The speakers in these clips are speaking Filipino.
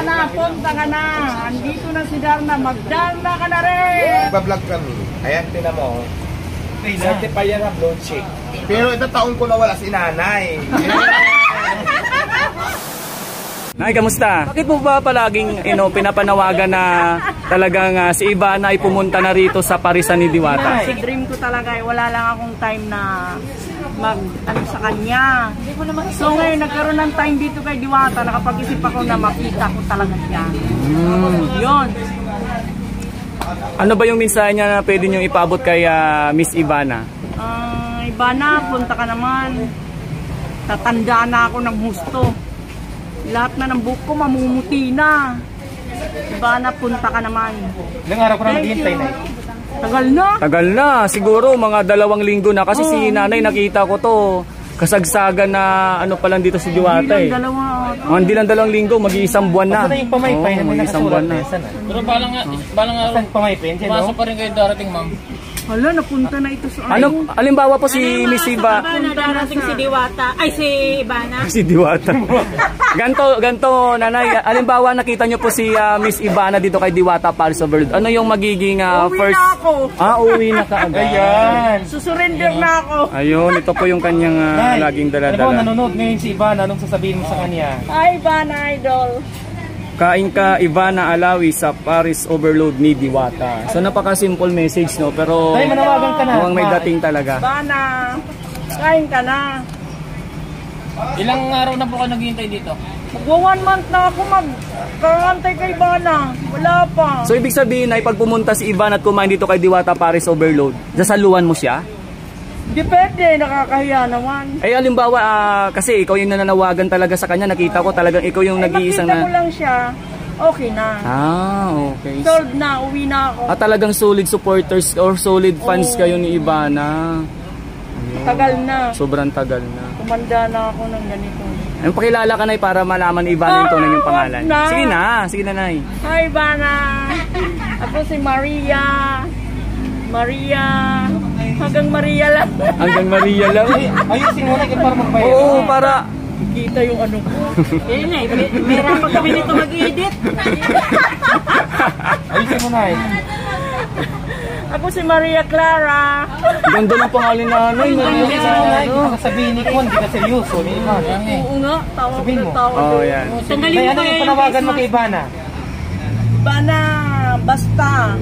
Ivana, punta ka na. Andito na si Darna. Magdarna ka na rin. Magbablog kami. Ayan, tinan mo. Certified yan na blue chick. Pero ito taon ko na wala si nanay. Nay, kamusta? Bakit mo ba palaging pinapanawagan na talagang si Ivana ay pumunta na rito sa parisan ni Diwata? Si dream ko talaga, wala lang akong time na sa kanya. So ngayon, nagkaroon ng time dito kay Diwata, nakapag-isip ako na makita ko talaga siya. Yun. Ano ba yung mensahe niya na pwede nyo ipaabot kay Miss Ivana? Ivana, punta ka naman. Tatandaan na ako ng husto. Lahat na ng buhok ko mamumuti na. Ivana, punta ka naman. Ilang araw ko na naghihintay na. Tagal na. Tagal na. Siguro mga 2 linggo na. Kasi si nanay nakita ko to. Kasagsagan na ano pa lang dito si Diwata eh. Hindi lang 2 linggo, mag-iisang buwan na. Yung pamaypay na mag-iisang buwan na. Pero balang nga, pumasok pa rin kayo darating, ma'am. Hala, napunta na ito sa Ano, alimbawa po si Miss Iba. Darating si Diwata, ay si Ivana. Si Diwata. ganto nanay, alimbawa nakita nyo po si Miss Ivana dito kay Diwata Paris Overload. Ano yung magiging first? Uwi na ako. Uwi na kaagad. Ayan. Susurrender na ako. Ayun, ito po yung kanyang laging dala-dala. Ano nanonood ngayon si Ivana, anong sasabihin mo sa kanya? Hi Ivana, idol. Kain ka Ivana Alawi sa Paris Overload ni Diwata. So napaka-simple message no, pero ay, manawagan ka na. Mukhang may dating talaga. Ivana, kain ka na. Ilang araw na po kayo naghihintay dito? Mag-1 month na ako mag-kaantay kay Ivana. Wala pa. So ibig sabihin ay pag pumunta si Ivana at kumain dito kay Diwata Paris Overload, sasaluan mo siya? Depende, nakakahiya naman. Ay halimbawa kasi ikaw yung nananawagan talaga sa kanya, nakita ko talagang ikaw yung nag-iisang makita mo lang siya, okay na. Okay. Solved na, uwi na ako. Talagang solid supporters or solid fans kayo ni Ivana. Tagal na. Sobrang tagal na. Tumanda na ako ng ganito. Ang pakilala ka, Nay, para malaman ni Ivana yung tunay yung pangalan. Na. Sige na, Nay. Hi, Ivana. Ako si Maria. Hanggang Maria lang. Hanggang Maria lang. Ayusin mo na para magbayad. Oo, para kita yung ano ko. Yan eh, meron pa kami nito mag-edit. Ayusin mo na Ako si Maria Clara. ganda ng pangalan na Nay. Ayusin mo na sabihin ni Kwan, hindi ka seryoso. Oo nga, tawag sabihin mo. Yan. Tanggalin mo ano yung panawagan mo kay Ivana? Ivana, basta.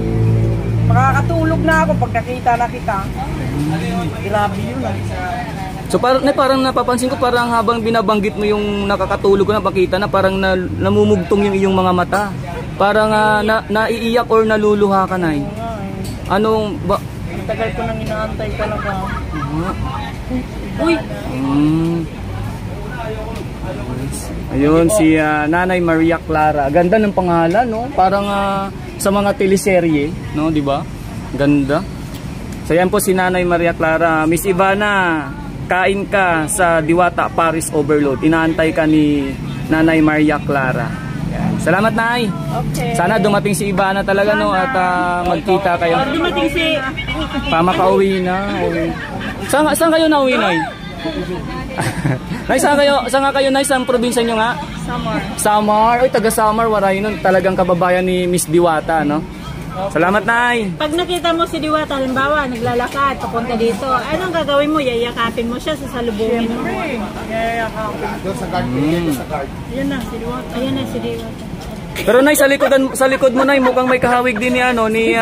Makakatulog na ako pag nakita na kita. Grabe yun. So parang napapansin ko, parang habang binabanggit mo yung nakakatulog ko na pakita na parang namumugtong yung iyong mga mata. Parang naiiyak or naluluha ka, Nay. Anong ba? Tagal ko nang inaantay talaga. Uy! Ayun, si Nanay Maria Clara. Ganda ng pangalan, no? Parang sa mga teleserye, no, di ba? Ganda. So yan po si Nanay Maria Clara. Miss Ivana, kain ka sa Diwata Paris Overload. Inaantay ka ni Nanay Maria Clara. Yan. Salamat, Nay. Okay. Sana dumating si Ivana talaga, no, at magkita kayo. Dumating si... Pamakauwi na. Saan kayo nauwi, Nay? Nay, saan kayo, Nay? Saan probinsya nyo nga? Samar. Oy, taga Samar, waray nun. Talagang kababayan ni Miss Diwata, no? Salamat, Nay. Pag nakita mo si Diwata, halimbawa, naglalakad, papunta dito, anong gagawin mo? Yayakapin mo siya, sasalubungin mo. Yayakapin. Doon sa guard. Sa guard. Yan na, si Diwata. Ayan na si Diwata. Pero Nay, sa likod mo, Nay, mukhang may kahawig din ni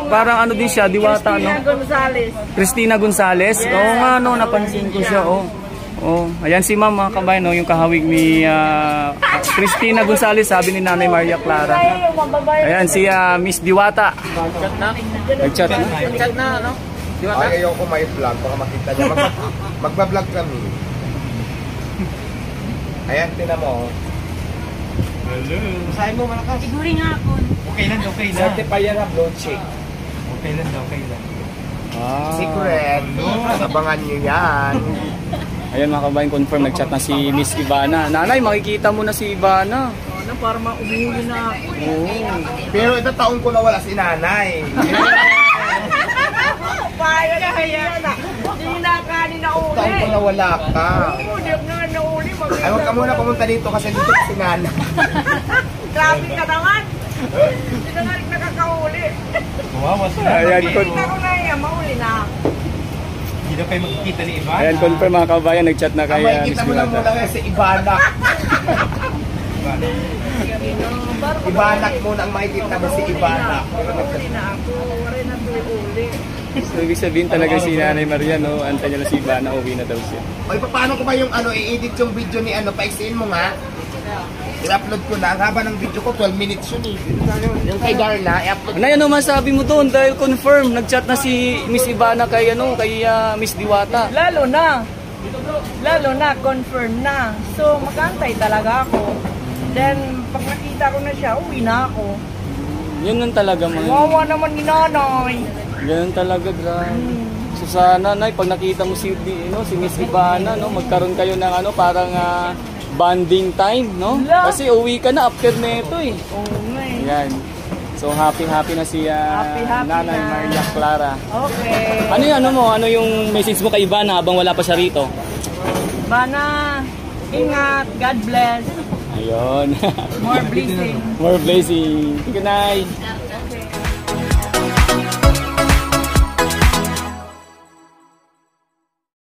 parang ano din siya, Diwata, no? Gonzales. Cristina Gonzales. Oo nga, no, napansin ko siya, ayan si Ma'am, mga kabayan, no, yung kahawig ni Cristina Gonzales, sabi ni Nanay Maria Clara. Ayan si Miss Diwata. Nag-chat na. Chat na, ano? Diwata? Ay, ayoko may vlog, baka makita niya. Magbablog kami. Ayan, tinan mo. Hello. Sahin mo malakas. Siguri nga ako. Okay lang. Certified yan na blue chick. Okay lang. Secret. Abangan niyo yan. Ayan mga kabayan, confirm, nag-chat na si Miss Ivana. Nanay, makikita mo na si Ivana. Para maumuli na ako. Pero ito taon ko na wala si nanay. Kaya na. Hindi na kanin na uli. Taon ko na wala ka. Hindi na uli. Ay, huwag ka muna pumunta dito kasi dito si Nana. Grabe ka naman. Hindi na nga rin nakakahuli. Kawawa sila. Ayan, Hindi ako na yan, mahuli na. Hindi daw kayo magkikita ni Ivana. ayan, confirm mga kabayan, nag-chat na Ang kay makikita Miss mo lang Diwata. muna si Ibanak. Ibanak muna ang makikita mo si Ibanak. Mahuli na ako. Wala na uli. So, ibig sabihin talaga si Nanay Maria, no? Antay niya lang si Ivana, uwi na daw siya. Oy, paano ko ba yung i-edit yung video ni paisiin mo nga? I-upload ko na. Ang haba ng video ko, 12 minutes yun eh. Yung kay Darla, i-upload ko. Nay, ano masabi mo doon? Dahil confirm, nag-chat na si Miss Ivana kay, Miss Diwata. Lalo na, confirm na. So, mag-antay talaga ako. Then, pag nakita ko na siya, uwi na ako. Yun lang talaga, man. Wawa naman ni nanay. Ganun talaga, grabe. So sana, Nay, pag nakita mo si Miss Ivana, no, magkaroon kayo ng parang bonding time, no? Wala. Kasi uwi ka na after nito eh. Oo nga eh. Yan. So happy na si Happy Nanay na. Maria Clara. Okay. Ano yung message mo kay Ivana habang wala pa siya rito? Bana, ingat, God bless. Ayun. More blessing. More blessing. Good night.